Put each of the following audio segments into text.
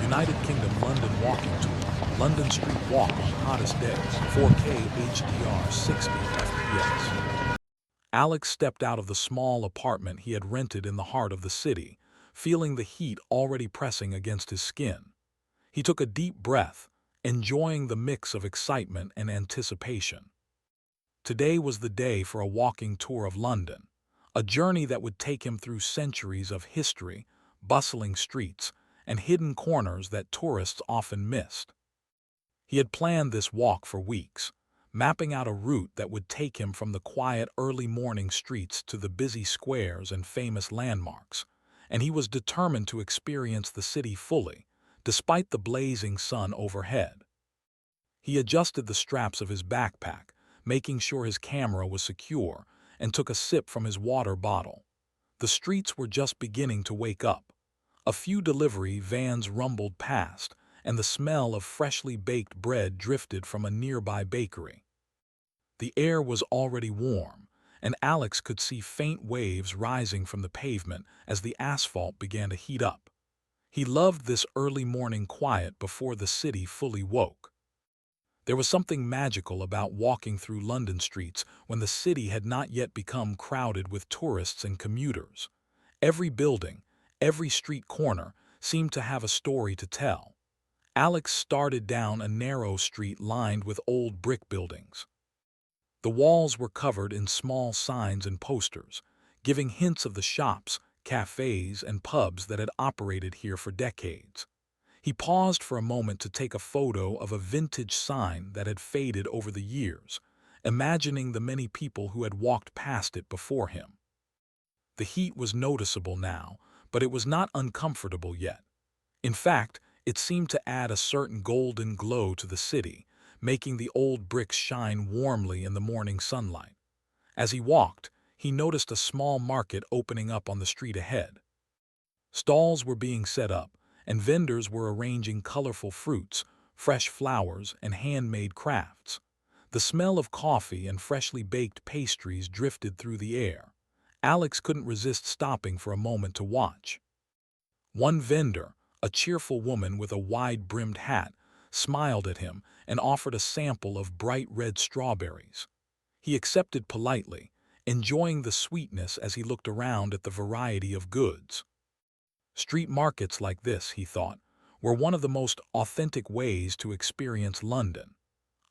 United Kingdom London walking tour. London Street Walk on hottest days. 4K HDR 60 FPS. Alex stepped out of the small apartment he had rented in the heart of the city, feeling the heat already pressing against his skin. He took a deep breath, enjoying the mix of excitement and anticipation. Today was the day for a walking tour of London, a journey that would take him through centuries of history, bustling streets, and hidden corners that tourists often missed. He had planned this walk for weeks, mapping out a route that would take him from the quiet early morning streets to the busy squares and famous landmarks, and he was determined to experience the city fully, despite the blazing sun overhead. He adjusted the straps of his backpack, making sure his camera was secure, and took a sip from his water bottle. The streets were just beginning to wake up. A few delivery vans rumbled past, and the smell of freshly baked bread drifted from a nearby bakery. The air was already warm, and Alex could see faint waves rising from the pavement as the asphalt began to heat up. He loved this early morning quiet before the city fully woke. There was something magical about walking through London streets when the city had not yet become crowded with tourists and commuters. Every building, every street corner seemed to have a story to tell. Alex started down a narrow street lined with old brick buildings. The walls were covered in small signs and posters, giving hints of the shops, cafes, and pubs that had operated here for decades. He paused for a moment to take a photo of a vintage sign that had faded over the years, imagining the many people who had walked past it before him. The heat was noticeable now, but it was not uncomfortable yet. In fact, it seemed to add a certain golden glow to the city, making the old bricks shine warmly in the morning sunlight. As he walked, he noticed a small market opening up on the street ahead. Stalls were being set up, and vendors were arranging colorful fruits, fresh flowers, and handmade crafts. The smell of coffee and freshly baked pastries drifted through the air. Alex couldn't resist stopping for a moment to watch. One vendor, a cheerful woman with a wide-brimmed hat, smiled at him and offered a sample of bright red strawberries. He accepted politely, enjoying the sweetness as he looked around at the variety of goods. Street markets like this, he thought, were one of the most authentic ways to experience London.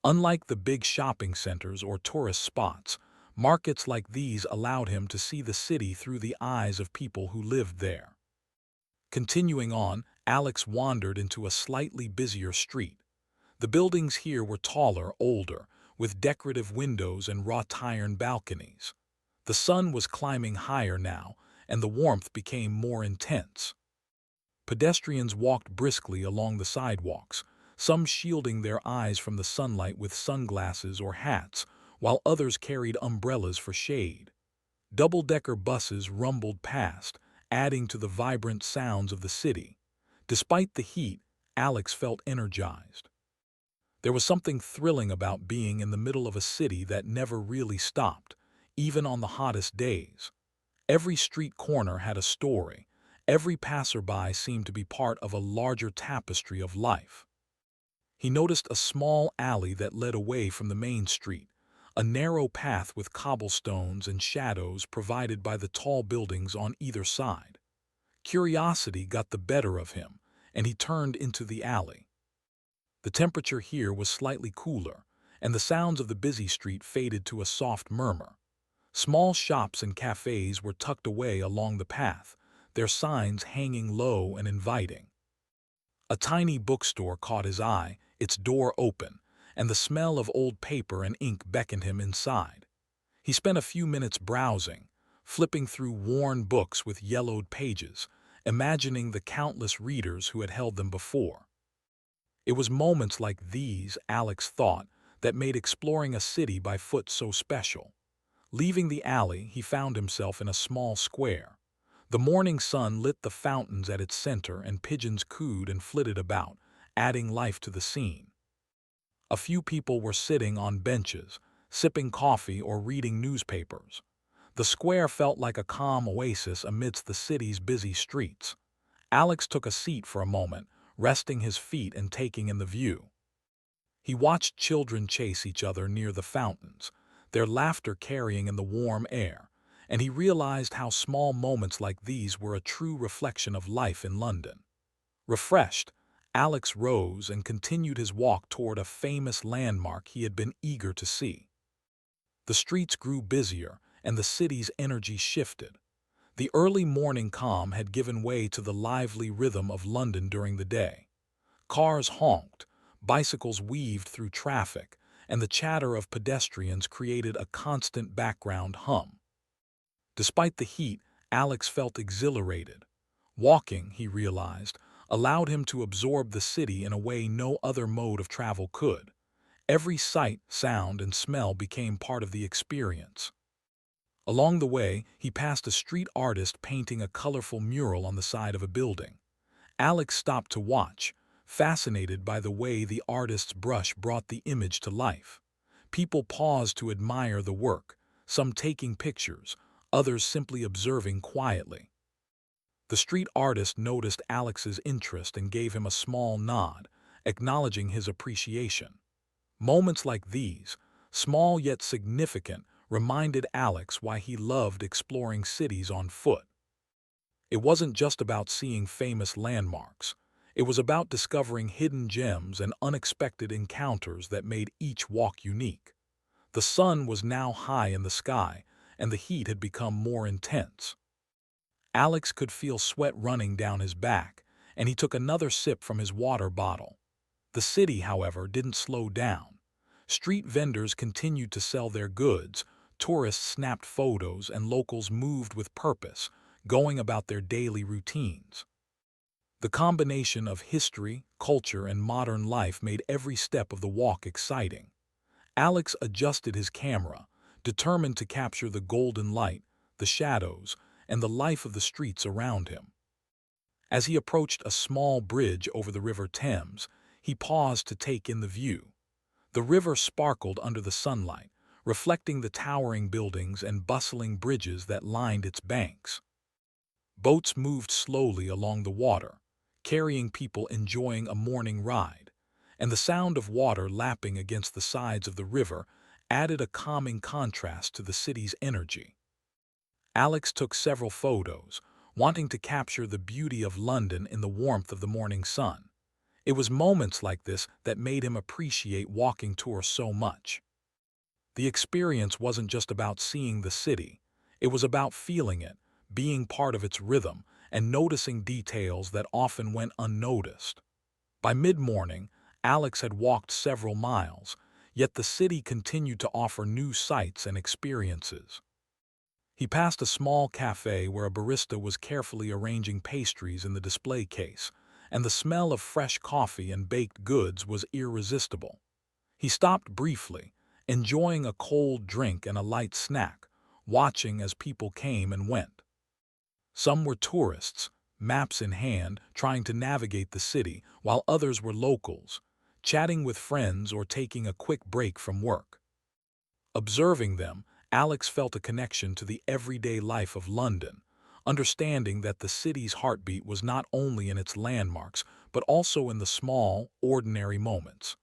Unlike the big shopping centers or tourist spots, markets like these allowed him to see the city through the eyes of people who lived there. Continuing on, Alex wandered into a slightly busier street. The buildings here were taller, older, with decorative windows and wrought-iron balconies. The sun was climbing higher now, and the warmth became more intense. Pedestrians walked briskly along the sidewalks, some shielding their eyes from the sunlight with sunglasses or hats, while others carried umbrellas for shade. Double-decker buses rumbled past, adding to the vibrant sounds of the city. Despite the heat, Alex felt energized. There was something thrilling about being in the middle of a city that never really stopped, even on the hottest days. Every street corner had a story. Every passerby seemed to be part of a larger tapestry of life. He noticed a small alley that led away from the main street, a narrow path with cobblestones and shadows provided by the tall buildings on either side. Curiosity got the better of him, and he turned into the alley. The temperature here was slightly cooler, and the sounds of the busy street faded to a soft murmur. Small shops and cafes were tucked away along the path, their signs hanging low and inviting. A tiny bookstore caught his eye, its door open, and the smell of old paper and ink beckoned him inside. He spent a few minutes browsing, flipping through worn books with yellowed pages, imagining the countless readers who had held them before. It was moments like these, Alex thought, that made exploring a city by foot so special. Leaving the alley, he found himself in a small square. The morning sun lit the fountains at its center, and pigeons cooed and flitted about, adding life to the scene. A few people were sitting on benches, sipping coffee or reading newspapers. The square felt like a calm oasis amidst the city's busy streets. Alex took a seat for a moment, resting his feet and taking in the view. He watched children chase each other near the fountains, their laughter carrying in the warm air, and he realized how small moments like these were a true reflection of life in London. Refreshed, Alex rose and continued his walk toward a famous landmark he had been eager to see. The streets grew busier, and the city's energy shifted. The early morning calm had given way to the lively rhythm of London during the day. Cars honked, bicycles weaved through traffic, and the chatter of pedestrians created a constant background hum. Despite the heat, Alex felt exhilarated. Walking, he realized, allowed him to absorb the city in a way no other mode of travel could. Every sight, sound, and smell became part of the experience. Along the way, he passed a street artist painting a colorful mural on the side of a building. Alex stopped to watch, fascinated by the way the artist's brush brought the image to life. People paused to admire the work, some taking pictures, others simply observing quietly. The street artist noticed Alex's interest and gave him a small nod, acknowledging his appreciation. Moments like these, small yet significant, reminded Alex why he loved exploring cities on foot. It wasn't just about seeing famous landmarks. It was about discovering hidden gems and unexpected encounters that made each walk unique. The sun was now high in the sky, and the heat had become more intense. Alex could feel sweat running down his back, and he took another sip from his water bottle. The city, however, didn't slow down. Street vendors continued to sell their goods, tourists snapped photos, and locals moved with purpose, going about their daily routines. The combination of history, culture, and modern life made every step of the walk exciting. Alex adjusted his camera, determined to capture the golden light, the shadows, and the life of the streets around him. As he approached a small bridge over the River Thames, he paused to take in the view. The river sparkled under the sunlight, reflecting the towering buildings and bustling bridges that lined its banks. Boats moved slowly along the water, carrying people enjoying a morning ride, and the sound of water lapping against the sides of the river added a calming contrast to the city's energy. Alex took several photos, wanting to capture the beauty of London in the warmth of the morning sun. It was moments like this that made him appreciate walking tours so much. The experience wasn't just about seeing the city, it was about feeling it, being part of its rhythm, and noticing details that often went unnoticed. By mid-morning, Alex had walked several miles, yet the city continued to offer new sights and experiences. He passed a small cafe where a barista was carefully arranging pastries in the display case, and the smell of fresh coffee and baked goods was irresistible. He stopped briefly, enjoying a cold drink and a light snack, watching as people came and went. Some were tourists, maps in hand, trying to navigate the city, while others were locals, chatting with friends or taking a quick break from work. Observing them, Alex felt a connection to the everyday life of London, understanding that the city's heartbeat was not only in its landmarks, but also in the small, ordinary moments.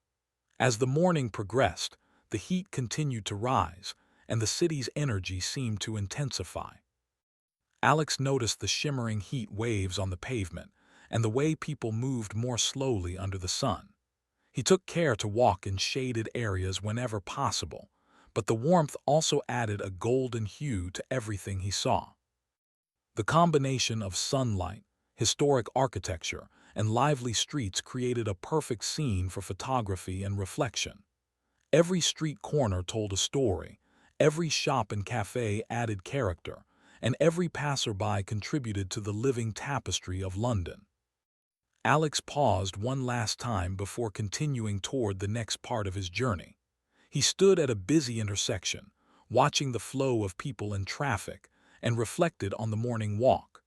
As the morning progressed, the heat continued to rise, and the city's energy seemed to intensify. Alex noticed the shimmering heat waves on the pavement, and the way people moved more slowly under the sun. He took care to walk in shaded areas whenever possible, but the warmth also added a golden hue to everything he saw. The combination of sunlight, historic architecture, and lively streets created a perfect scene for photography and reflection. Every street corner told a story, every shop and cafe added character, and every passerby contributed to the living tapestry of London. Alex paused one last time before continuing toward the next part of his journey. He stood at a busy intersection, watching the flow of people and traffic, and reflected on the morning walk.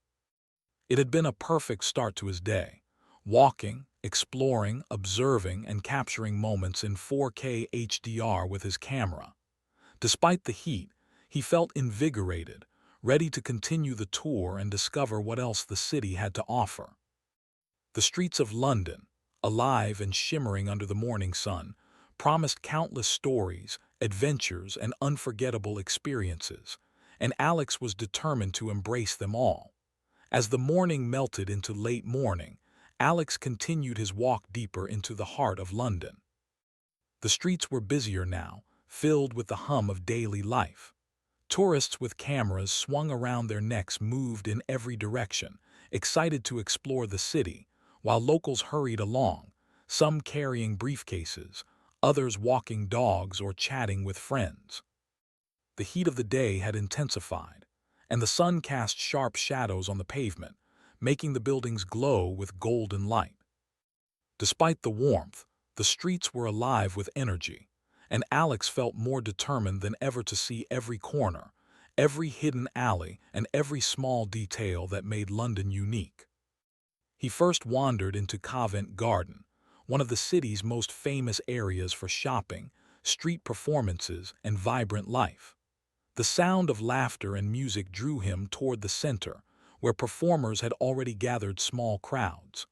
It had been a perfect start to his day, walking, exploring, observing, and capturing moments in 4K HDR with his camera. Despite the heat, he felt invigorated, ready to continue the tour and discover what else the city had to offer. The streets of London, alive and shimmering under the morning sun, promised countless stories, adventures, and unforgettable experiences, and Alex was determined to embrace them all. As the morning melted into late morning, Alex continued his walk deeper into the heart of London. The streets were busier now, filled with the hum of daily life. Tourists with cameras swung around their necks moved in every direction, excited to explore the city, while locals hurried along, some carrying briefcases, others walking dogs or chatting with friends. The heat of the day had intensified, and the sun cast sharp shadows on the pavement, making the buildings glow with golden light. Despite the warmth, the streets were alive with energy, and Alex felt more determined than ever to see every corner, every hidden alley, and every small detail that made London unique. He first wandered into Covent Garden, one of the city's most famous areas for shopping, street performances, and vibrant life. The sound of laughter and music drew him toward the center, where performers had already gathered small crowds.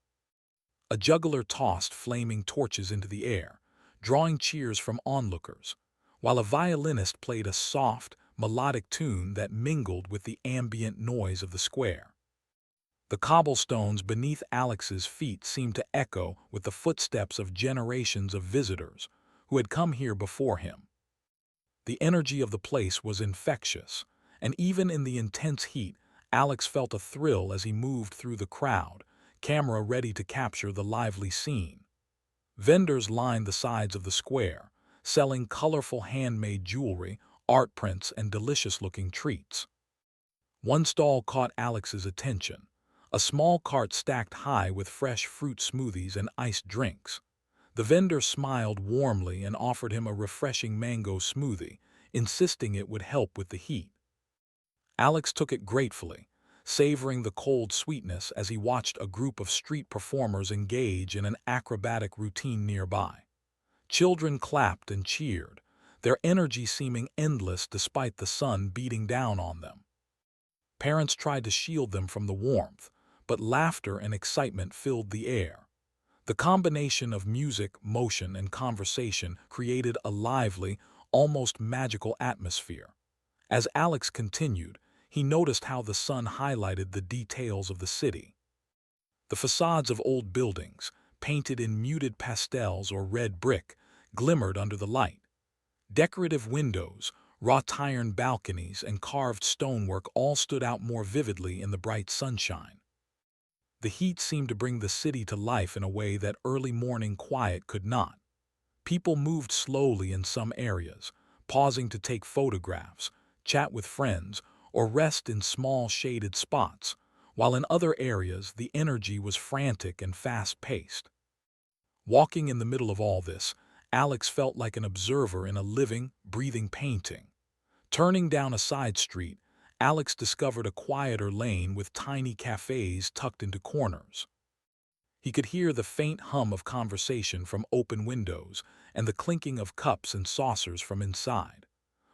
A juggler tossed flaming torches into the air, drawing cheers from onlookers, while a violinist played a soft, melodic tune that mingled with the ambient noise of the square. The cobblestones beneath Alex's feet seemed to echo with the footsteps of generations of visitors who had come here before him. The energy of the place was infectious, and even in the intense heat, Alex felt a thrill as he moved through the crowd, camera ready to capture the lively scene. Vendors lined the sides of the square, selling colorful handmade jewelry, art prints, and delicious-looking treats. One stall caught Alex's attention, a small cart stacked high with fresh fruit smoothies and iced drinks. The vendor smiled warmly and offered him a refreshing mango smoothie, insisting it would help with the heat. Alex took it gratefully, savoring the cold sweetness as he watched a group of street performers engage in an acrobatic routine nearby. Children clapped and cheered, their energy seeming endless despite the sun beating down on them. Parents tried to shield them from the warmth, but laughter and excitement filled the air. The combination of music, motion, and conversation created a lively, almost magical atmosphere. As Alex continued, he noticed how the sun highlighted the details of the city. The facades of old buildings, painted in muted pastels or red brick, glimmered under the light. Decorative windows, wrought iron balconies, and carved stonework all stood out more vividly in the bright sunshine. The heat seemed to bring the city to life in a way that early morning quiet could not. People moved slowly in some areas, pausing to take photographs, chat with friends, or rest in small shaded spots, while in other areas the energy was frantic and fast-paced. Walking in the middle of all this, Alex felt like an observer in a living, breathing painting. Turning down a side street, Alex discovered a quieter lane with tiny cafes tucked into corners. He could hear the faint hum of conversation from open windows and the clinking of cups and saucers from inside.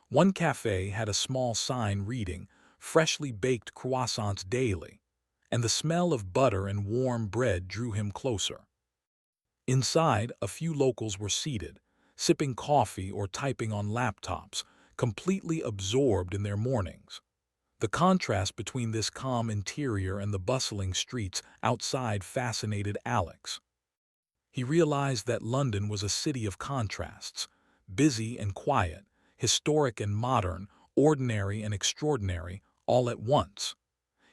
One cafe had a small sign reading, "Freshly baked croissants daily," and the smell of butter and warm bread drew him closer. Inside, a few locals were seated, sipping coffee or typing on laptops, completely absorbed in their mornings. The contrast between this calm interior and the bustling streets outside fascinated Alex. He realized that London was a city of contrasts, busy and quiet, historic and modern, ordinary and extraordinary, all at once.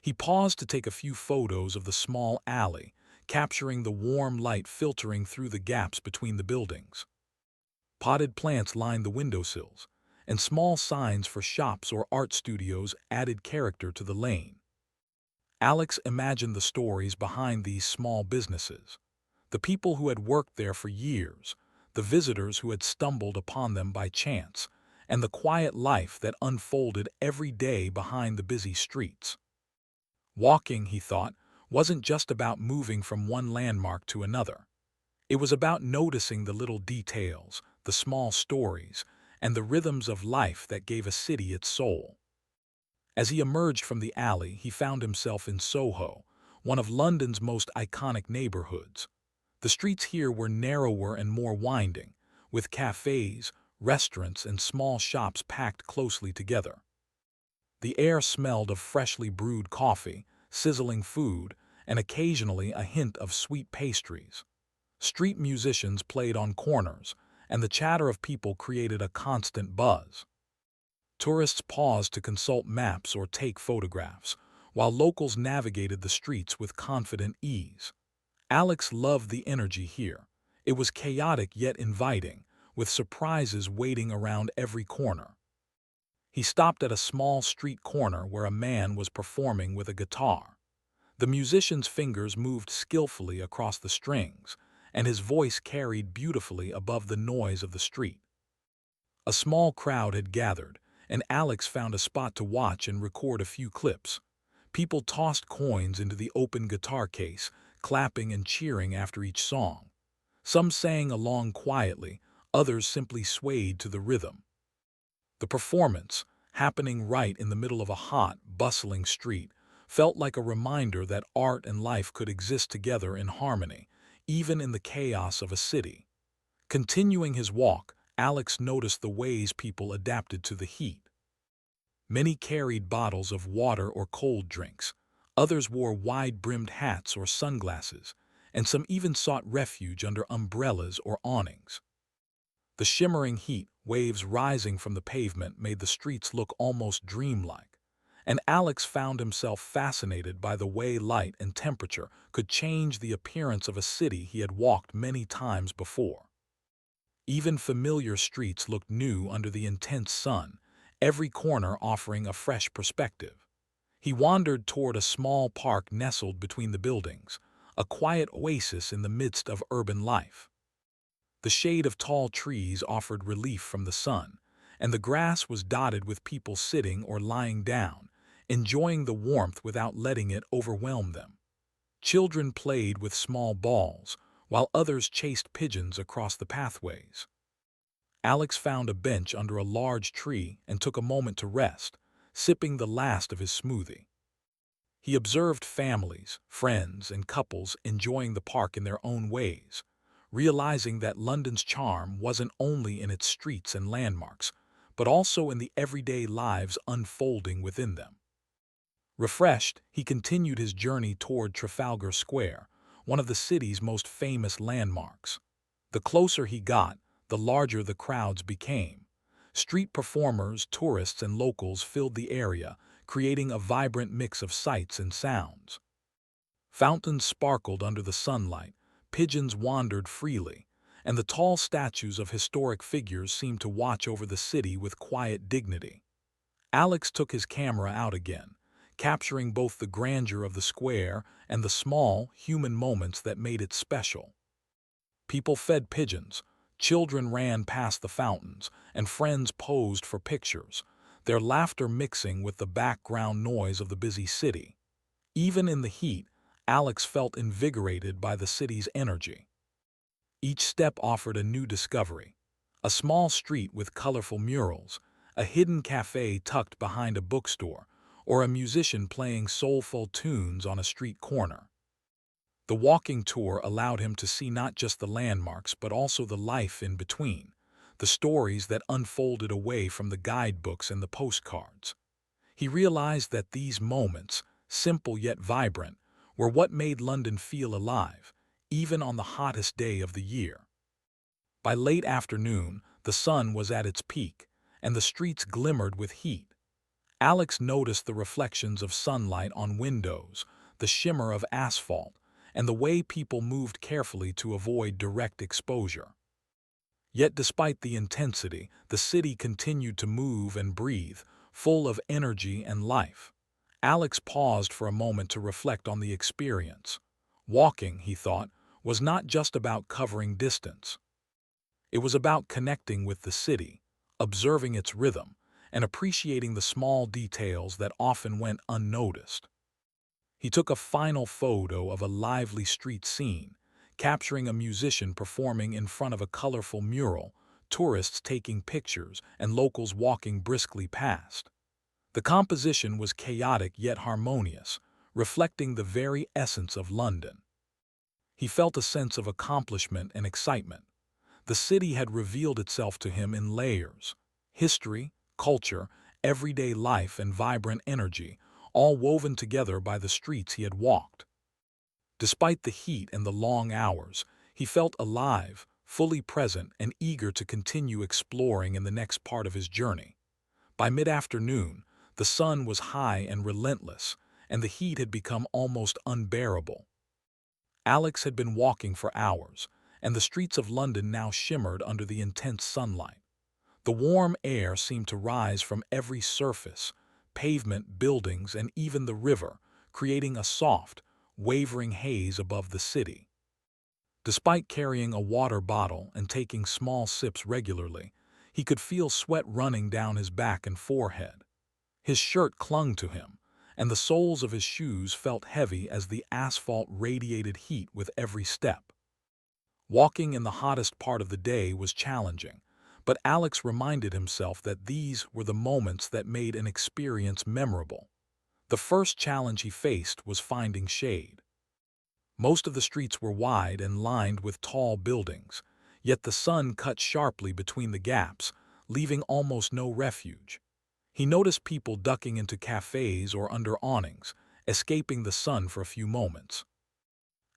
He paused to take a few photos of the small alley, capturing the warm light filtering through the gaps between the buildings. Potted plants lined the windowsills, and small signs for shops or art studios added character to the lane. Alex imagined the stories behind these small businesses, the people who had worked there for years, the visitors who had stumbled upon them by chance, and the quiet life that unfolded every day behind the busy streets. Walking, he thought, wasn't just about moving from one landmark to another. It was about noticing the little details, the small stories, and the rhythms of life that gave a city its soul. As he emerged from the alley, he found himself in Soho, one of London's most iconic neighborhoods. The streets here were narrower and more winding, with cafes, restaurants, and small shops packed closely together. The air smelled of freshly brewed coffee, sizzling food, and occasionally a hint of sweet pastries. Street musicians played on corners, and the chatter of people created a constant buzz. Tourists paused to consult maps or take photographs, while locals navigated the streets with confident ease. Alex loved the energy here. It was chaotic yet inviting, with surprises waiting around every corner. He stopped at a small street corner where a man was performing with a guitar. The musician's fingers moved skillfully across the strings, and his voice carried beautifully above the noise of the street. A small crowd had gathered, and Alex found a spot to watch and record a few clips. People tossed coins into the open guitar case, clapping and cheering after each song. Some sang along quietly, others simply swayed to the rhythm. The performance, happening right in the middle of a hot, bustling street, felt like a reminder that art and life could exist together in harmony, even in the chaos of a city. Continuing his walk, Alex noticed the ways people adapted to the heat. Many carried bottles of water or cold drinks, others wore wide-brimmed hats or sunglasses, and some even sought refuge under umbrellas or awnings. The shimmering heat waves rising from the pavement made the streets look almost dreamlike, and Alex found himself fascinated by the way light and temperature could change the appearance of a city he had walked many times before. Even familiar streets looked new under the intense sun, every corner offering a fresh perspective. He wandered toward a small park nestled between the buildings, a quiet oasis in the midst of urban life. The shade of tall trees offered relief from the sun, and the grass was dotted with people sitting or lying down, enjoying the warmth without letting it overwhelm them. Children played with small balls, while others chased pigeons across the pathways. Alex found a bench under a large tree and took a moment to rest, sipping the last of his smoothie. He observed families, friends, and couples enjoying the park in their own ways, realizing that London's charm wasn't only in its streets and landmarks, but also in the everyday lives unfolding within them. Refreshed, he continued his journey toward Trafalgar Square, one of the city's most famous landmarks. The closer he got, the larger the crowds became. Street performers, tourists, and locals filled the area, creating a vibrant mix of sights and sounds. Fountains sparkled under the sunlight, pigeons wandered freely, and the tall statues of historic figures seemed to watch over the city with quiet dignity. Alex took his camera out again, capturing both the grandeur of the square and the small, human moments that made it special. People fed pigeons, children ran past the fountains, and friends posed for pictures, their laughter mixing with the background noise of the busy city. Even in the heat, Alex felt invigorated by the city's energy. Each step offered a new discovery: a small street with colorful murals, a hidden cafe tucked behind a bookstore, or a musician playing soulful tunes on a street corner. The walking tour allowed him to see not just the landmarks but also the life in between, the stories that unfolded away from the guidebooks and the postcards. He realized that these moments, simple yet vibrant, were what made London feel alive, even on the hottest day of the year. By late afternoon, the sun was at its peak, and the streets glimmered with heat. Alex noticed the reflections of sunlight on windows, the shimmer of asphalt, and the way people moved carefully to avoid direct exposure. Yet despite the intensity, the city continued to move and breathe, full of energy and life. Alex paused for a moment to reflect on the experience. Walking, he thought, was not just about covering distance. It was about connecting with the city, observing its rhythm, and appreciating the small details that often went unnoticed. He took a final photo of a lively street scene, capturing a musician performing in front of a colorful mural, tourists taking pictures, and locals walking briskly past. The composition was chaotic yet harmonious, reflecting the very essence of London. He felt a sense of accomplishment and excitement. The city had revealed itself to him in layers: history, culture, everyday life, and vibrant energy, all woven together by the streets he had walked. Despite the heat and the long hours, he felt alive, fully present, and eager to continue exploring in the next part of his journey. By mid-afternoon, the sun was high and relentless, and the heat had become almost unbearable. Alex had been walking for hours, and the streets of London now shimmered under the intense sunlight. The warm air seemed to rise from every surface, pavement, buildings, and even the river, creating a soft, wavering haze above the city. Despite carrying a water bottle and taking small sips regularly, he could feel sweat running down his back and forehead. His shirt clung to him, and the soles of his shoes felt heavy as the asphalt radiated heat with every step. Walking in the hottest part of the day was challenging, but Alex reminded himself that these were the moments that made an experience memorable. The first challenge he faced was finding shade. Most of the streets were wide and lined with tall buildings, yet the sun cut sharply between the gaps, leaving almost no refuge. He noticed people ducking into cafes or under awnings, escaping the sun for a few moments.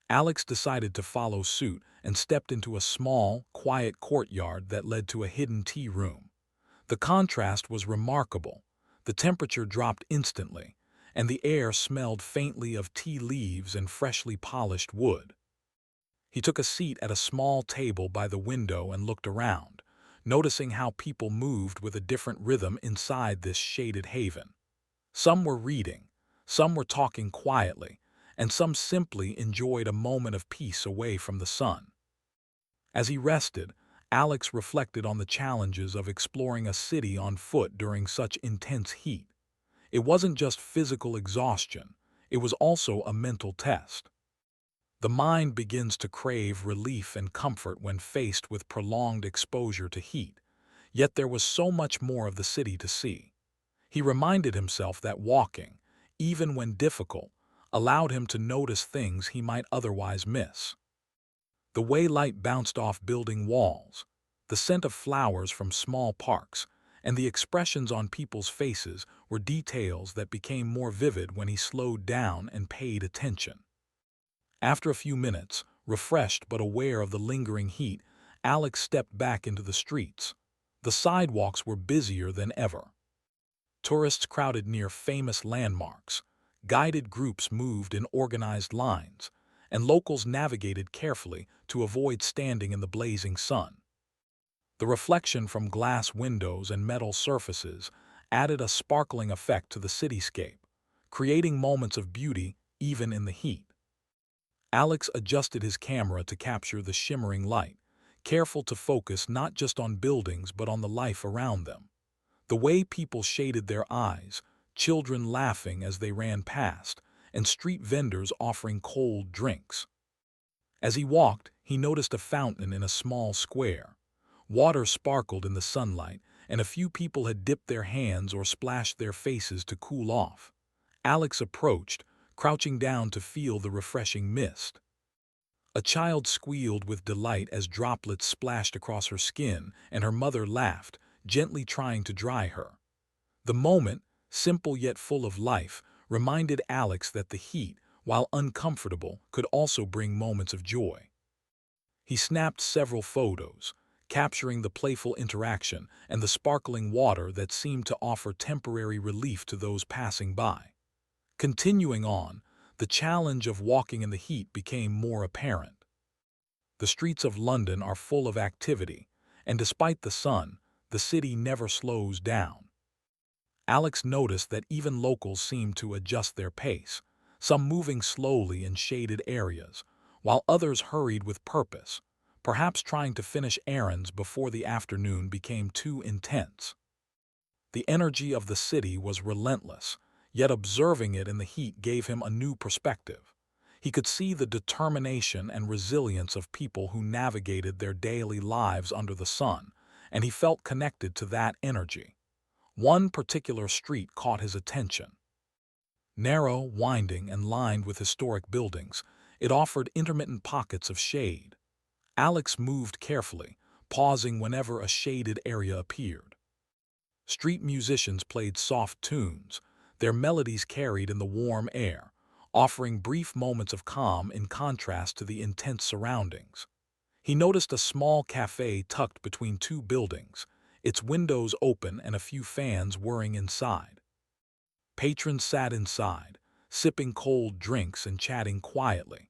Alex decided to follow suit and stepped into a small, quiet courtyard that led to a hidden tea room. The contrast was remarkable. The temperature dropped instantly, and the air smelled faintly of tea leaves and freshly polished wood. He took a seat at a small table by the window and looked around, noticing how people moved with a different rhythm inside this shaded haven. Some were reading, some were talking quietly, and some simply enjoyed a moment of peace away from the sun. As he rested, Alex reflected on the challenges of exploring a city on foot during such intense heat. It wasn't just physical exhaustion, it was also a mental test. The mind begins to crave relief and comfort when faced with prolonged exposure to heat, yet there was so much more of the city to see. He reminded himself that walking, even when difficult, allowed him to notice things he might otherwise miss. The way light bounced off building walls, the scent of flowers from small parks, and the expressions on people's faces were details that became more vivid when he slowed down and paid attention. After a few minutes, refreshed but aware of the lingering heat, Alex stepped back into the streets. The sidewalks were busier than ever. Tourists crowded near famous landmarks, guided groups moved in organized lines, and locals navigated carefully to avoid standing in the blazing sun. The reflection from glass windows and metal surfaces added a sparkling effect to the cityscape, creating moments of beauty even in the heat. Alex adjusted his camera to capture the shimmering light, careful to focus not just on buildings but on the life around them. The way people shaded their eyes, children laughing as they ran past, and street vendors offering cold drinks. As he walked, he noticed a fountain in a small square. Water sparkled in the sunlight, and a few people had dipped their hands or splashed their faces to cool off. Alex approached, crouching down to feel the refreshing mist. A child squealed with delight as droplets splashed across her skin, and her mother laughed, gently trying to dry her. The moment, simple yet full of life, reminded Alex that the heat, while uncomfortable, could also bring moments of joy. He snapped several photos, capturing the playful interaction and the sparkling water that seemed to offer temporary relief to those passing by. Continuing on, the challenge of walking in the heat became more apparent. The streets of London are full of activity, and despite the sun, the city never slows down. Alex noticed that even locals seemed to adjust their pace, some moving slowly in shaded areas, while others hurried with purpose, perhaps trying to finish errands before the afternoon became too intense. The energy of the city was relentless, yet observing it in the heat gave him a new perspective. He could see the determination and resilience of people who navigated their daily lives under the sun, and he felt connected to that energy. One particular street caught his attention. Narrow, winding, and lined with historic buildings, it offered intermittent pockets of shade. Alex moved carefully, pausing whenever a shaded area appeared. Street musicians played soft tunes, their melodies carried in the warm air, offering brief moments of calm in contrast to the intense surroundings. He noticed a small cafe tucked between two buildings, its windows open and a few fans whirring inside. Patrons sat inside, sipping cold drinks and chatting quietly.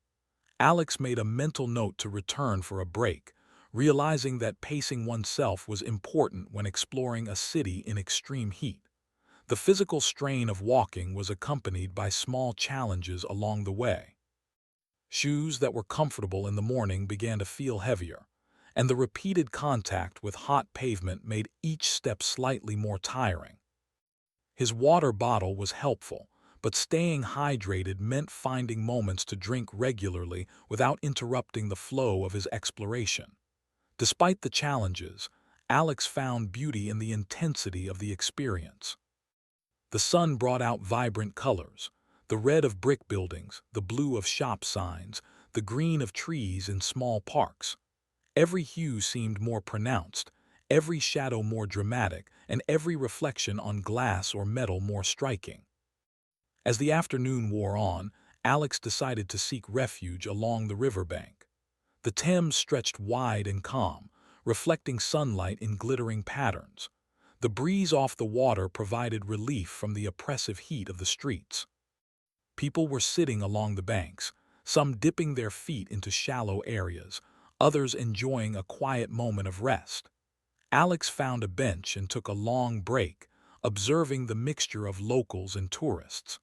Alex made a mental note to return for a break, realizing that pacing oneself was important when exploring a city in extreme heat. The physical strain of walking was accompanied by small challenges along the way. Shoes that were comfortable in the morning began to feel heavier, and the repeated contact with hot pavement made each step slightly more tiring. His water bottle was helpful, but staying hydrated meant finding moments to drink regularly without interrupting the flow of his exploration. Despite the challenges, Alex found beauty in the intensity of the experience. The sun brought out vibrant colors, the red of brick buildings, the blue of shop signs, the green of trees in small parks. Every hue seemed more pronounced, every shadow more dramatic, and every reflection on glass or metal more striking. As the afternoon wore on, Alex decided to seek refuge along the riverbank. The Thames stretched wide and calm, reflecting sunlight in glittering patterns. The breeze off the water provided relief from the oppressive heat of the streets. People were sitting along the banks, some dipping their feet into shallow areas, others enjoying a quiet moment of rest. Alex found a bench and took a long break, observing the mixture of locals and tourists.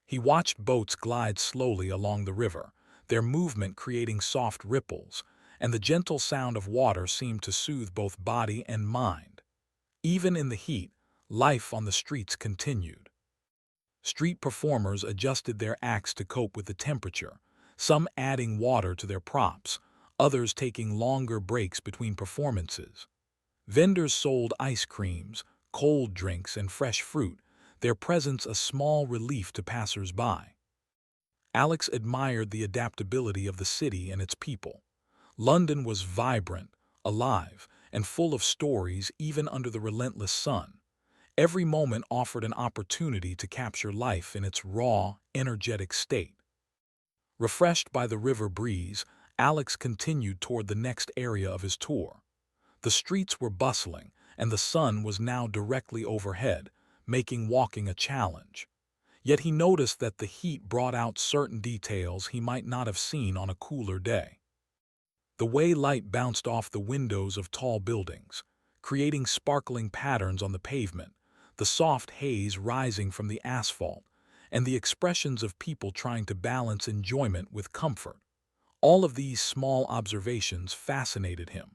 He watched boats glide slowly along the river, their movement creating soft ripples, and the gentle sound of water seemed to soothe both body and mind. Even in the heat, life on the streets continued. Street performers adjusted their acts to cope with the temperature, some adding water to their props, others taking longer breaks between performances. Vendors sold ice creams, cold drinks, and fresh fruit, their presence a small relief to passers-by. Alex admired the adaptability of the city and its people. London was vibrant, alive, and full of stories even under the relentless sun. Every moment offered an opportunity to capture life in its raw, energetic state. Refreshed by the river breeze, Alex continued toward the next area of his tour. The streets were bustling, and the sun was now directly overhead, making walking a challenge. Yet he noticed that the heat brought out certain details he might not have seen on a cooler day. The way light bounced off the windows of tall buildings, creating sparkling patterns on the pavement, the soft haze rising from the asphalt, and the expressions of people trying to balance enjoyment with comfort. All of these small observations fascinated him.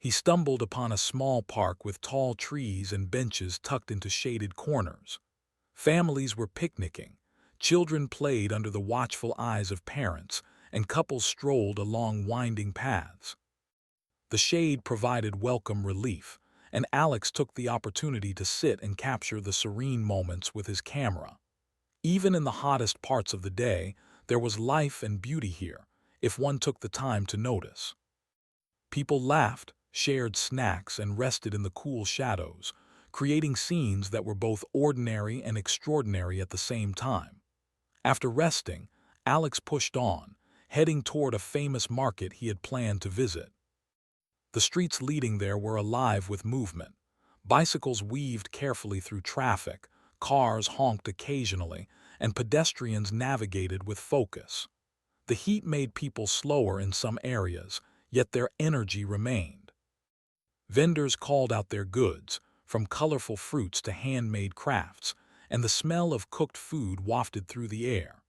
He stumbled upon a small park with tall trees and benches tucked into shaded corners. Families were picnicking, children played under the watchful eyes of parents, and couples strolled along winding paths. The shade provided welcome relief, and Alex took the opportunity to sit and capture the serene moments with his camera. Even in the hottest parts of the day, there was life and beauty here, if one took the time to notice. People laughed, shared snacks, and rested in the cool shadows, creating scenes that were both ordinary and extraordinary at the same time. After resting, Alex pushed on, heading toward a famous market he had planned to visit. The streets leading there were alive with movement. Bicycles weaved carefully through traffic, cars honked occasionally, and pedestrians navigated with focus. The heat made people slower in some areas, yet their energy remained. Vendors called out their goods, from colorful fruits to handmade crafts, and the smell of cooked food wafted through the air.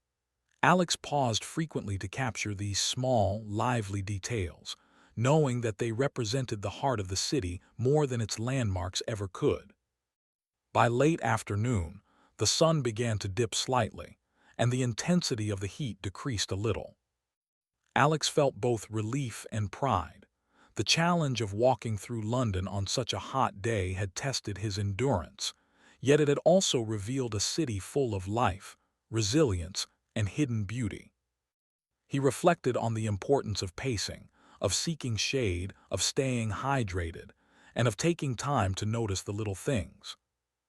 Alex paused frequently to capture these small, lively details, knowing that they represented the heart of the city more than its landmarks ever could. By late afternoon, the sun began to dip slightly, and the intensity of the heat decreased a little. Alex felt both relief and pride. The challenge of walking through London on such a hot day had tested his endurance, Yet it had also revealed a city full of life, resilience, and hidden beauty. He reflected on the importance of pacing, of seeking shade, of staying hydrated, and of taking time to notice the little things.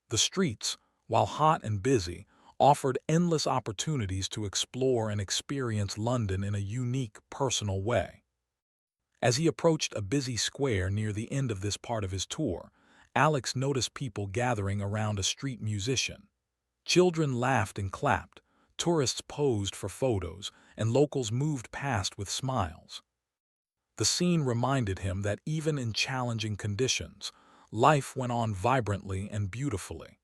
The streets, while hot and busy, offered endless opportunities to explore and experience London in a unique, personal way. As he approached a busy square near the end of this part of his tour, Alex noticed people gathering around a street musician. Children laughed and clapped, tourists posed for photos, and locals moved past with smiles. The scene reminded him that even in challenging conditions, life went on vibrantly and beautifully.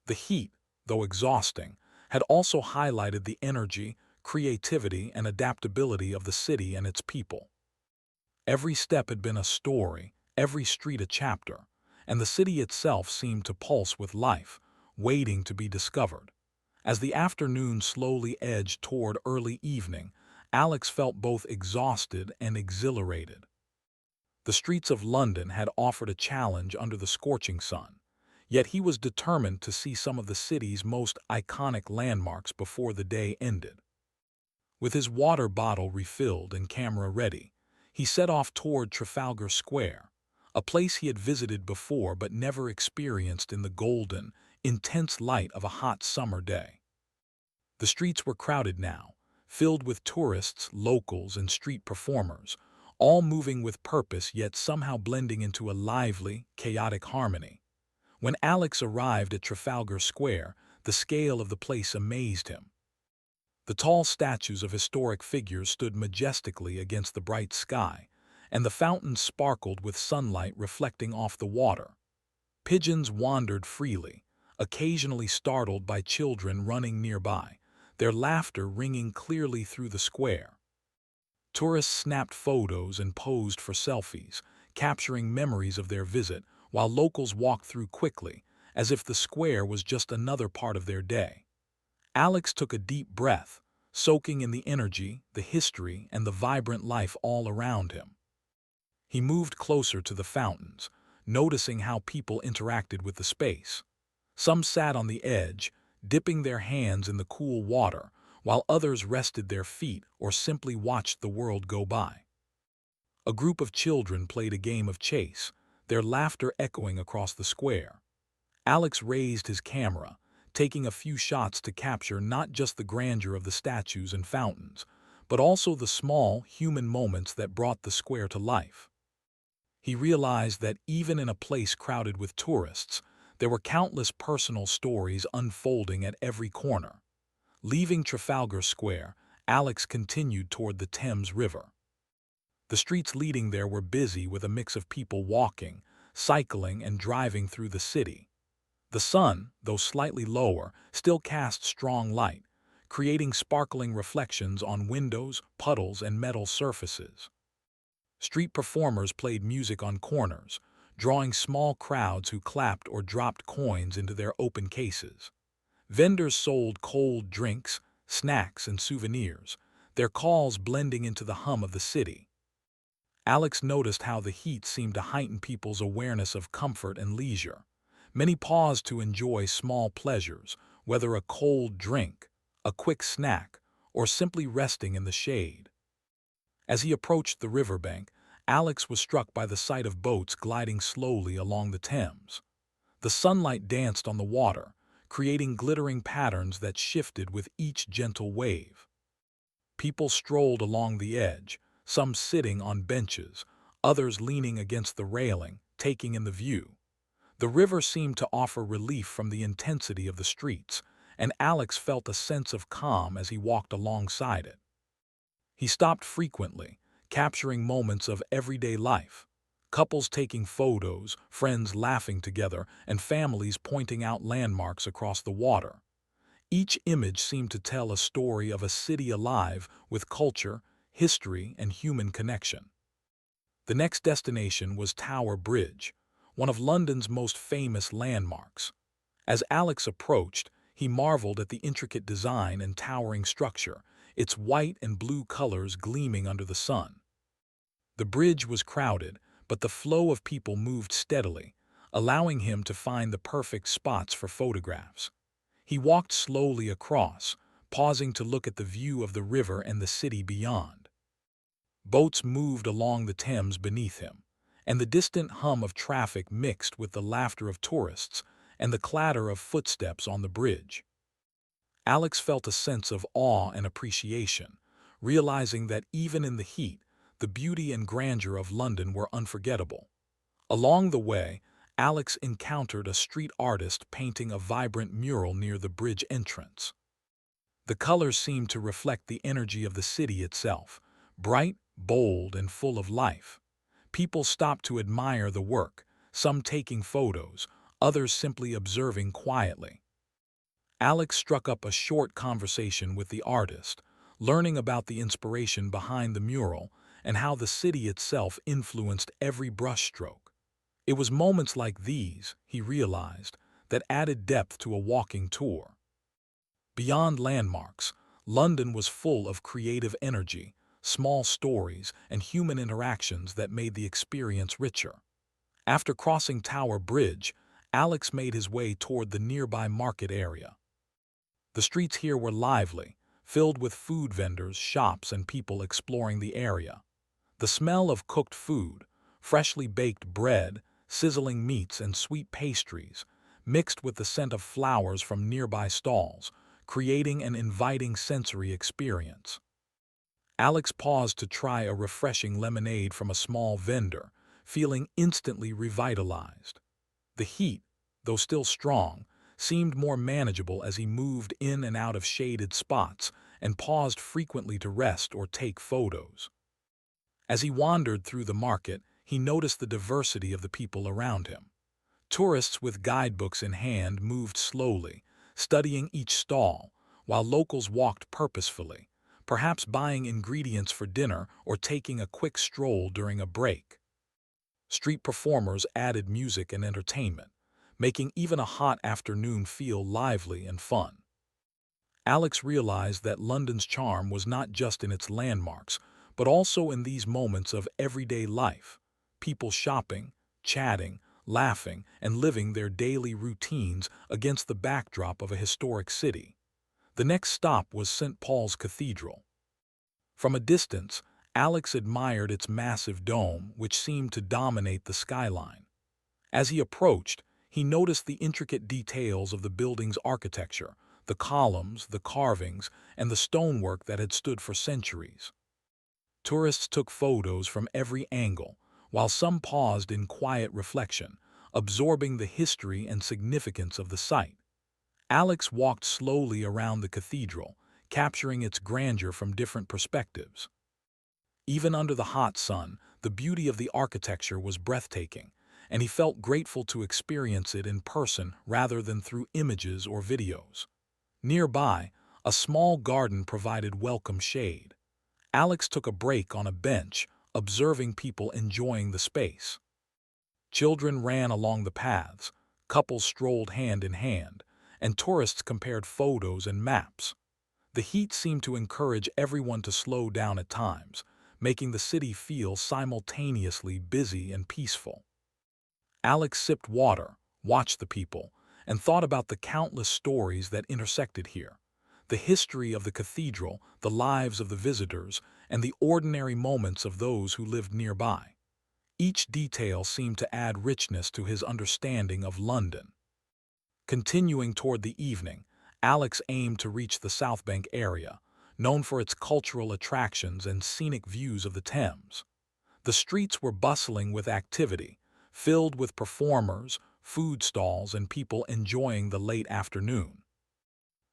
The heat, though exhausting, had also highlighted the energy, creativity, and adaptability of the city and its people. Every step had been a story, every street a chapter, and the city itself seemed to pulse with life, waiting to be discovered. As the afternoon slowly edged toward early evening, Alex felt both exhausted and exhilarated. The streets of London had offered a challenge under the scorching sun, yet he was determined to see some of the city's most iconic landmarks before the day ended. With his water bottle refilled and camera ready, he set off toward Trafalgar Square, a place he had visited before but never experienced in the golden, intense light of a hot summer day. The streets were crowded now, filled with tourists, locals, and street performers, all moving with purpose yet somehow blending into a lively, chaotic harmony. When Alex arrived at Trafalgar Square, the scale of the place amazed him. The tall statues of historic figures stood majestically against the bright sky, and the fountains sparkled with sunlight reflecting off the water. Pigeons wandered freely, occasionally startled by children running nearby, their laughter ringing clearly through the square. Tourists snapped photos and posed for selfies, capturing memories of their visit, while locals walked through quickly, as if the square was just another part of their day. Alex took a deep breath, soaking in the energy, the history, and the vibrant life all around him. He moved closer to the fountains, noticing how people interacted with the space. Some sat on the edge, dipping their hands in the cool water, while others rested their feet or simply watched the world go by. A group of children played a game of chase, their laughter echoing across the square. Alex raised his camera, taking a few shots to capture not just the grandeur of the statues and fountains, but also the small, human moments that brought the square to life. He realized that even in a place crowded with tourists, there were countless personal stories unfolding at every corner. Leaving Trafalgar Square, Alex continued toward the Thames River. The streets leading there were busy with a mix of people walking, cycling, and driving through the city. The sun, though slightly lower, still cast strong light, creating sparkling reflections on windows, puddles, and metal surfaces. Street performers played music on corners, drawing small crowds who clapped or dropped coins into their open cases. Vendors sold cold drinks, snacks, and souvenirs, their calls blending into the hum of the city. Alex noticed how the heat seemed to heighten people's awareness of comfort and leisure. Many paused to enjoy small pleasures, whether a cold drink, a quick snack, or simply resting in the shade. As he approached the riverbank, Alex was struck by the sight of boats gliding slowly along the Thames. The sunlight danced on the water, creating glittering patterns that shifted with each gentle wave. People strolled along the edge, some sitting on benches, others leaning against the railing, taking in the view. The river seemed to offer relief from the intensity of the streets, and Alex felt a sense of calm as he walked alongside it. He stopped frequently, capturing moments of everyday life. Couples taking photos, friends laughing together, and families pointing out landmarks across the water. Each image seemed to tell a story of a city alive with culture, history, and human connection. The next destination was Tower Bridge, one of London's most famous landmarks. As Alex approached, he marveled at the intricate design and towering structure, its white and blue colors gleaming under the sun. The bridge was crowded, but the flow of people moved steadily, allowing him to find the perfect spots for photographs. He walked slowly across, pausing to look at the view of the river and the city beyond. Boats moved along the Thames beneath him, and the distant hum of traffic mixed with the laughter of tourists and the clatter of footsteps on the bridge. Alex felt a sense of awe and appreciation, realizing that even in the heat, the beauty and grandeur of London were unforgettable. Along the way, Alex encountered a street artist painting a vibrant mural near the bridge entrance. The colors seemed to reflect the energy of the city itself, bright, bold, and full of life. People stopped to admire the work, some taking photos, others simply observing quietly. Alex struck up a short conversation with the artist, learning about the inspiration behind the mural and how the city itself influenced every brushstroke. It was moments like these, he realized, that added depth to a walking tour. Beyond landmarks, London was full of creative energy, small stories, and human interactions that made the experience richer. After crossing Tower Bridge, Alex made his way toward the nearby market area. The streets here were lively, filled with food vendors, shops, and people exploring the area. The smell of cooked food, freshly baked bread, sizzling meats, and sweet pastries, mixed with the scent of flowers from nearby stalls, creating an inviting sensory experience. Alex paused to try a refreshing lemonade from a small vendor, feeling instantly revitalized. The heat, though still strong, seemed more manageable as he moved in and out of shaded spots and paused frequently to rest or take photos. As he wandered through the market, he noticed the diversity of the people around him. Tourists with guidebooks in hand moved slowly, studying each stall, while locals walked purposefully, perhaps buying ingredients for dinner or taking a quick stroll during a break. Street performers added music and entertainment, making even a hot afternoon feel lively and fun. Alex realized that London's charm was not just in its landmarks, but also in these moments of everyday life, people shopping, chatting, laughing, and living their daily routines against the backdrop of a historic city. The next stop was St. Paul's Cathedral. From a distance, Alex admired its massive dome, which seemed to dominate the skyline. As he approached, he noticed the intricate details of the building's architecture, the columns, the carvings, and the stonework that had stood for centuries. Tourists took photos from every angle, while some paused in quiet reflection, absorbing the history and significance of the site. Alex walked slowly around the cathedral, capturing its grandeur from different perspectives. Even under the hot sun, the beauty of the architecture was breathtaking, and he felt grateful to experience it in person rather than through images or videos. Nearby, a small garden provided welcome shade. Alex took a break on a bench, observing people enjoying the space. Children ran along the paths, couples strolled hand in hand, and tourists compared photos and maps. The heat seemed to encourage everyone to slow down at times, making the city feel simultaneously busy and peaceful. Alex sipped water, watched the people, and thought about the countless stories that intersected here. The history of the cathedral, the lives of the visitors, and the ordinary moments of those who lived nearby. Each detail seemed to add richness to his understanding of London. Continuing toward the evening, Alex aimed to reach the South Bank area, known for its cultural attractions and scenic views of the Thames. The streets were bustling with activity, filled with performers, food stalls, and people enjoying the late afternoon.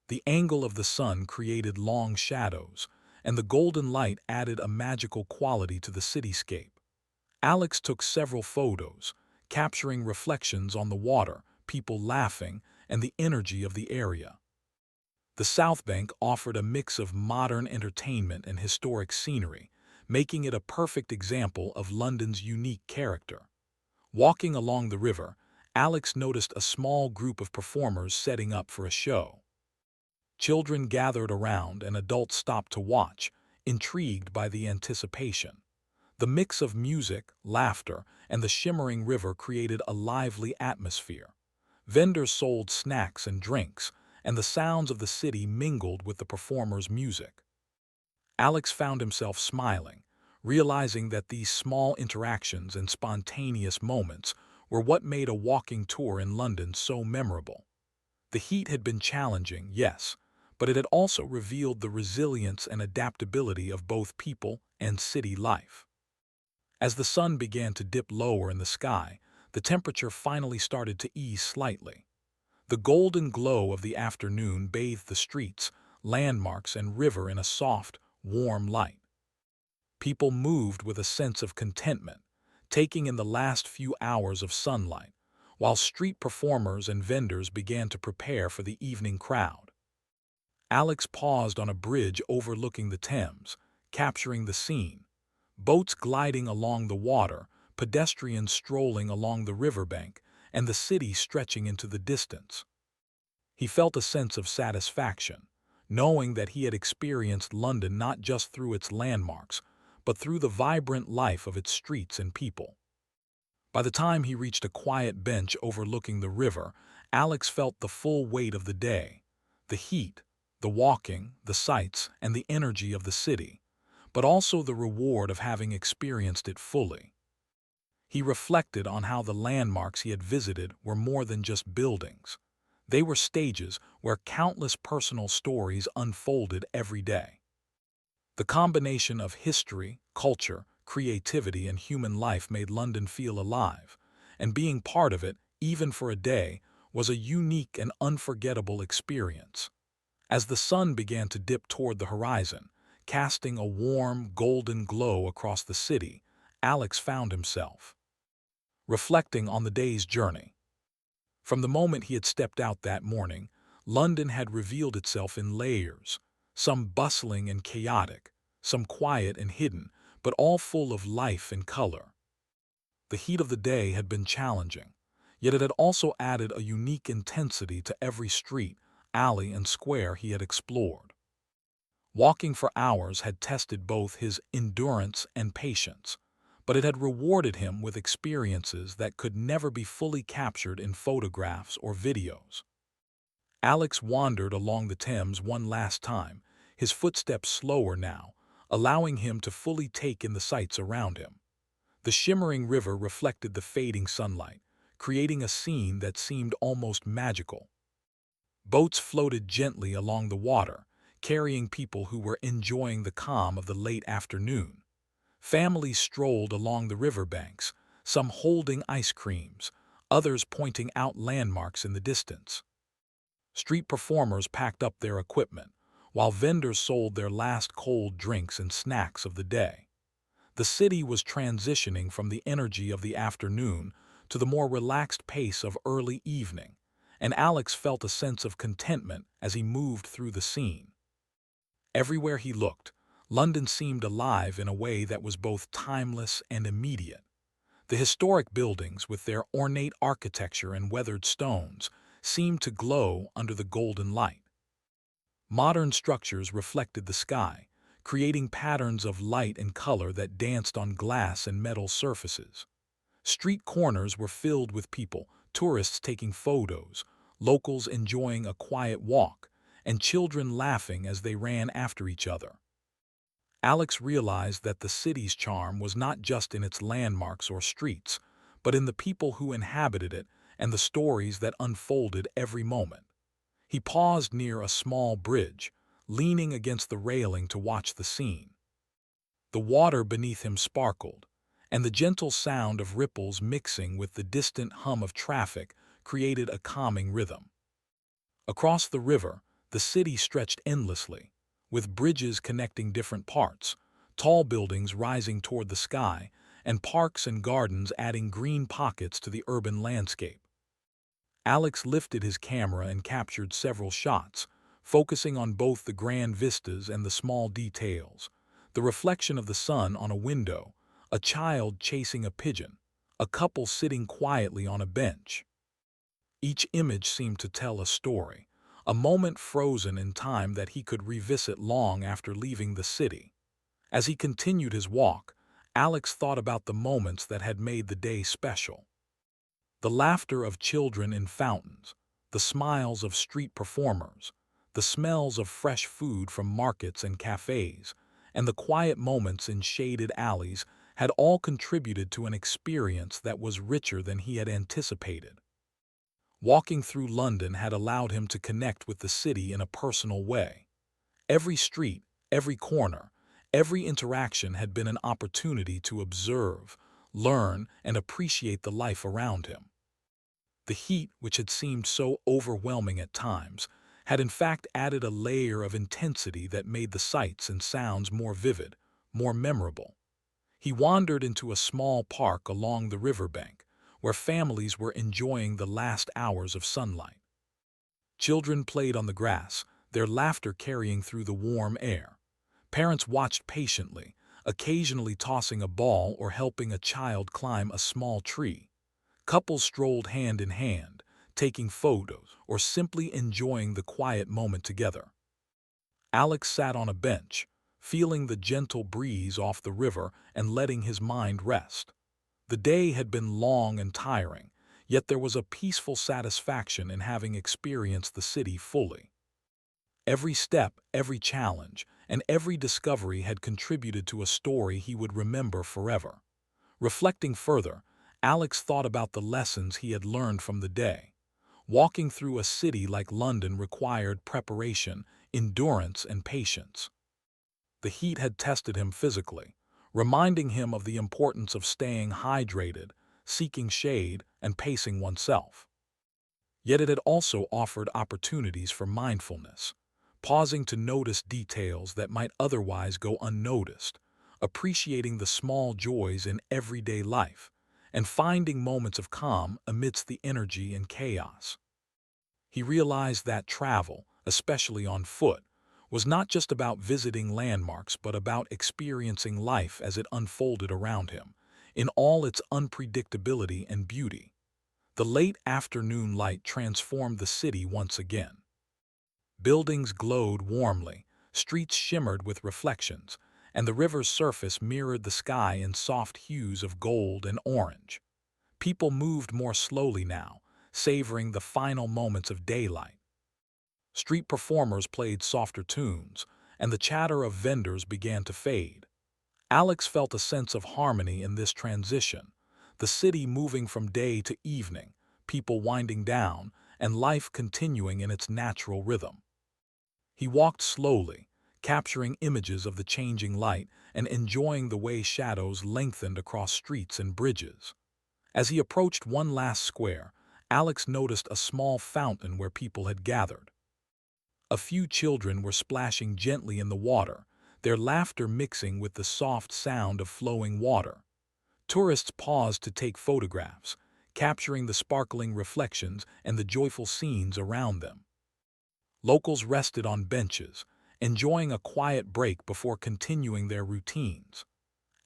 The angle of the sun created long shadows, and the golden light added a magical quality to the cityscape. Alex took several photos, capturing reflections on the water, people laughing, and the energy of the area. The South Bank offered a mix of modern entertainment and historic scenery, making it a perfect example of London's unique character. Walking along the river, Alex noticed a small group of performers setting up for a show. Children gathered around and adults stopped to watch, intrigued by the anticipation. The mix of music, laughter, and the shimmering river created a lively atmosphere. Vendors sold snacks and drinks, and the sounds of the city mingled with the performers' music. Alex found himself smiling, realizing that these small interactions and spontaneous moments were what made a walking tour in London so memorable. The heat had been challenging, yes, but it had also revealed the resilience and adaptability of both people and city life. As the sun began to dip lower in the sky, the temperature finally started to ease slightly. The golden glow of the afternoon bathed the streets, landmarks, and river in a soft, warm light. People moved with a sense of contentment, taking in the last few hours of sunlight, while street performers and vendors began to prepare for the evening crowd. Alex paused on a bridge overlooking the Thames, capturing the scene. Boats gliding along the water, pedestrians strolling along the riverbank, and the city stretching into the distance. He felt a sense of satisfaction, knowing that he had experienced London not just through its landmarks, but through the vibrant life of its streets and people. By the time he reached a quiet bench overlooking the river, Alex felt the full weight of the day: the heat, the walking, the sights, and the energy of the city, but also the reward of having experienced it fully. He reflected on how the landmarks he had visited were more than just buildings. They were stages where countless personal stories unfolded every day. The combination of history, culture, creativity, and human life made London feel alive, and being part of it, even for a day, was a unique and unforgettable experience. As the sun began to dip toward the horizon, casting a warm, golden glow across the city, Alex found himself reflecting on the day's journey. From the moment he had stepped out that morning, London had revealed itself in layers, some bustling and chaotic, some quiet and hidden, but all full of life and color. The heat of the day had been challenging, yet it had also added a unique intensity to every street, alley, and square he had explored. Walking for hours had tested both his endurance and patience, but it had rewarded him with experiences that could never be fully captured in photographs or videos. Alex wandered along the Thames one last time, his footsteps slower now, allowing him to fully take in the sights around him. The shimmering river reflected the fading sunlight, creating a scene that seemed almost magical. Boats floated gently along the water, carrying people who were enjoying the calm of the late afternoon. Families strolled along the riverbanks, some holding ice creams, others pointing out landmarks in the distance. Street performers packed up their equipment, while vendors sold their last cold drinks and snacks of the day. The city was transitioning from the energy of the afternoon to the more relaxed pace of early evening, and Alex felt a sense of contentment as he moved through the scene. Everywhere he looked, London seemed alive in a way that was both timeless and immediate. The historic buildings, with their ornate architecture and weathered stones, seemed to glow under the golden light. Modern structures reflected the sky, creating patterns of light and color that danced on glass and metal surfaces. Street corners were filled with people, tourists taking photos, locals enjoying a quiet walk, and children laughing as they ran after each other. Alex realized that the city's charm was not just in its landmarks or streets, but in the people who inhabited it and the stories that unfolded every moment. He paused near a small bridge, leaning against the railing to watch the scene. The water beneath him sparkled, and the gentle sound of ripples mixing with the distant hum of traffic created a calming rhythm. Across the river, the city stretched endlessly, with bridges connecting different parts, tall buildings rising toward the sky, and parks and gardens adding green pockets to the urban landscape. Alex lifted his camera and captured several shots, focusing on both the grand vistas and the small details: the reflection of the sun on a window, a child chasing a pigeon, a couple sitting quietly on a bench. Each image seemed to tell a story, a moment frozen in time that he could revisit long after leaving the city. As he continued his walk, Alex thought about the moments that had made the day special. The laughter of children in fountains, the smiles of street performers, the smells of fresh food from markets and cafes, and the quiet moments in shaded alleys had all contributed to an experience that was richer than he had anticipated. Walking through London had allowed him to connect with the city in a personal way. Every street, every corner, every interaction had been an opportunity to observe, learn, and appreciate the life around him. The heat, which had seemed so overwhelming at times, had in fact added a layer of intensity that made the sights and sounds more vivid, more memorable. He wandered into a small park along the riverbank, where families were enjoying the last hours of sunlight. Children played on the grass, their laughter carrying through the warm air. Parents watched patiently, occasionally tossing a ball or helping a child climb a small tree. Couples strolled hand in hand, taking photos or simply enjoying the quiet moment together. Alex sat on a bench, feeling the gentle breeze off the river and letting his mind rest. The day had been long and tiring, yet there was a peaceful satisfaction in having experienced the city fully. Every step, every challenge, and every discovery had contributed to a story he would remember forever. Reflecting further, Alex thought about the lessons he had learned from the day. Walking through a city like London required preparation, endurance, and patience. The heat had tested him physically, reminding him of the importance of staying hydrated, seeking shade, and pacing oneself. Yet it had also offered opportunities for mindfulness, pausing to notice details that might otherwise go unnoticed, appreciating the small joys in everyday life, and finding moments of calm amidst the energy and chaos. He realized that travel, especially on foot, was not just about visiting landmarks but about experiencing life as it unfolded around him, in all its unpredictability and beauty. The late afternoon light transformed the city once again. Buildings glowed warmly, streets shimmered with reflections, and the river's surface mirrored the sky in soft hues of gold and orange. People moved more slowly now, savoring the final moments of daylight. Street performers played softer tunes, and the chatter of vendors began to fade. Alex felt a sense of harmony in this transition, the city moving from day to evening, people winding down, and life continuing in its natural rhythm. He walked slowly, capturing images of the changing light and enjoying the way shadows lengthened across streets and bridges. As he approached one last square, Alex noticed a small fountain where people had gathered. A few children were splashing gently in the water, their laughter mixing with the soft sound of flowing water. Tourists paused to take photographs, capturing the sparkling reflections and the joyful scenes around them. Locals rested on benches, enjoying a quiet break before continuing their routines.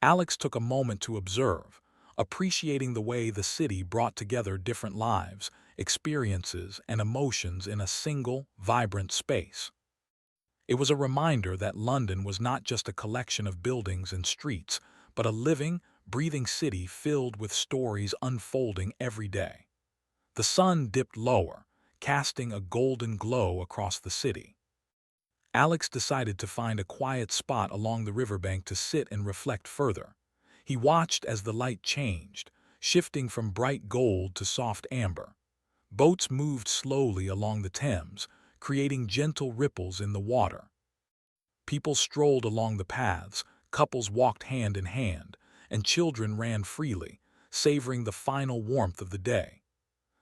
Alex took a moment to observe, appreciating the way the city brought together different lives, experiences, and emotions in a single, vibrant space. It was a reminder that London was not just a collection of buildings and streets, but a living, breathing city filled with stories unfolding every day. The sun dipped lower, casting a golden glow across the city. Alex decided to find a quiet spot along the riverbank to sit and reflect further. He watched as the light changed, shifting from bright gold to soft amber. Boats moved slowly along the Thames, creating gentle ripples in the water. People strolled along the paths, couples walked hand in hand, and children ran freely, savoring the final warmth of the day.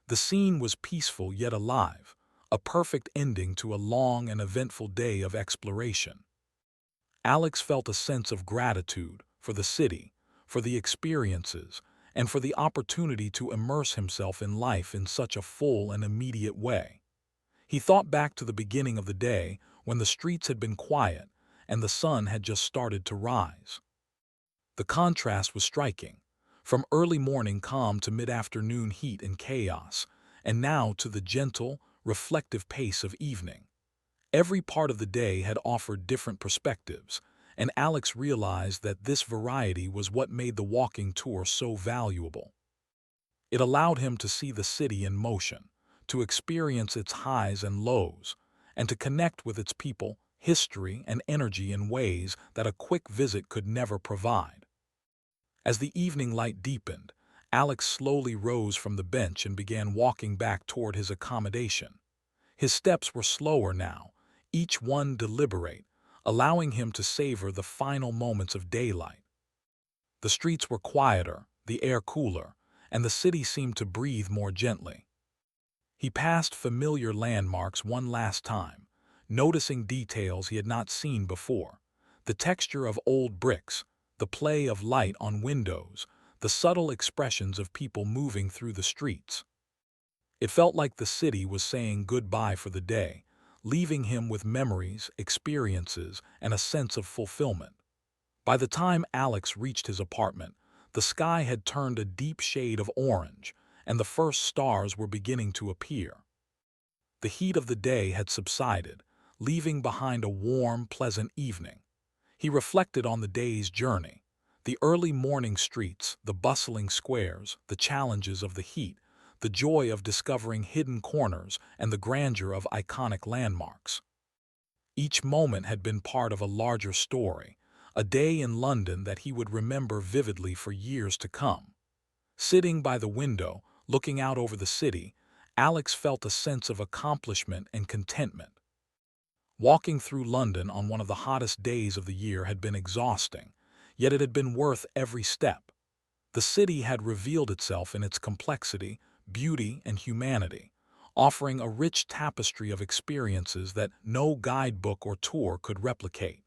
The scene was peaceful yet alive, a perfect ending to a long and eventful day of exploration. Alex felt a sense of gratitude for the city, for the experiences, and for the opportunity to immerse himself in life in such a full and immediate way. He thought back to the beginning of the day when the streets had been quiet and the sun had just started to rise. The contrast was striking, from early morning calm to mid-afternoon heat and chaos, and now to the gentle, reflective pace of evening. Every part of the day had offered different perspectives, and Alex realized that this variety was what made the walking tour so valuable. It allowed him to see the city in motion, to experience its highs and lows, and to connect with its people, history, and energy in ways that a quick visit could never provide. As the evening light deepened, Alex slowly rose from the bench and began walking back toward his accommodation. His steps were slower now, each one deliberate, allowing him to savor the final moments of daylight. The streets were quieter, the air cooler, and the city seemed to breathe more gently. He passed familiar landmarks one last time, noticing details he had not seen before: the texture of old bricks, the play of light on windows, the subtle expressions of people moving through the streets. It felt like the city was saying goodbye for the day, leaving him with memories, experiences, and a sense of fulfillment. By the time Alex reached his apartment, the sky had turned a deep shade of orange, and the first stars were beginning to appear. The heat of the day had subsided, leaving behind a warm, pleasant evening. He reflected on the day's journey: the early morning streets, the bustling squares, the challenges of the heat, the joy of discovering hidden corners, and the grandeur of iconic landmarks. Each moment had been part of a larger story, a day in London that he would remember vividly for years to come. Sitting by the window, looking out over the city, Alex felt a sense of accomplishment and contentment. Walking through London on one of the hottest days of the year had been exhausting, yet it had been worth every step. The city had revealed itself in its complexity, beauty, and humanity, offering a rich tapestry of experiences that no guidebook or tour could replicate.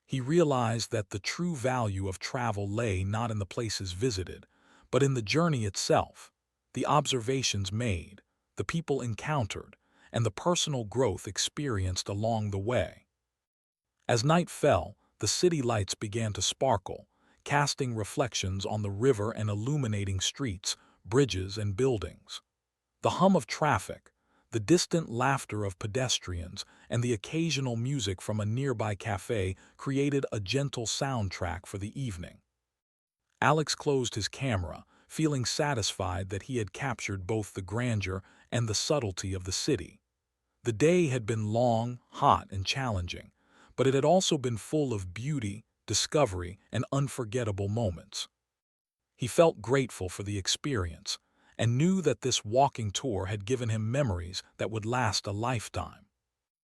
He realized that the true value of travel lay not in the places visited, but in the journey itself: the observations made, the people encountered, and the personal growth experienced along the way. As night fell, the city lights began to sparkle, casting reflections on the river and illuminating streets, bridges, and buildings. The hum of traffic, the distant laughter of pedestrians, and the occasional music from a nearby cafe created a gentle soundtrack for the evening. Alex closed his camera, feeling satisfied that he had captured both the grandeur and the subtlety of the city. The day had been long, hot, and challenging, but it had also been full of beauty, discovery, and unforgettable moments. He felt grateful for the experience, and knew that this walking tour had given him memories that would last a lifetime.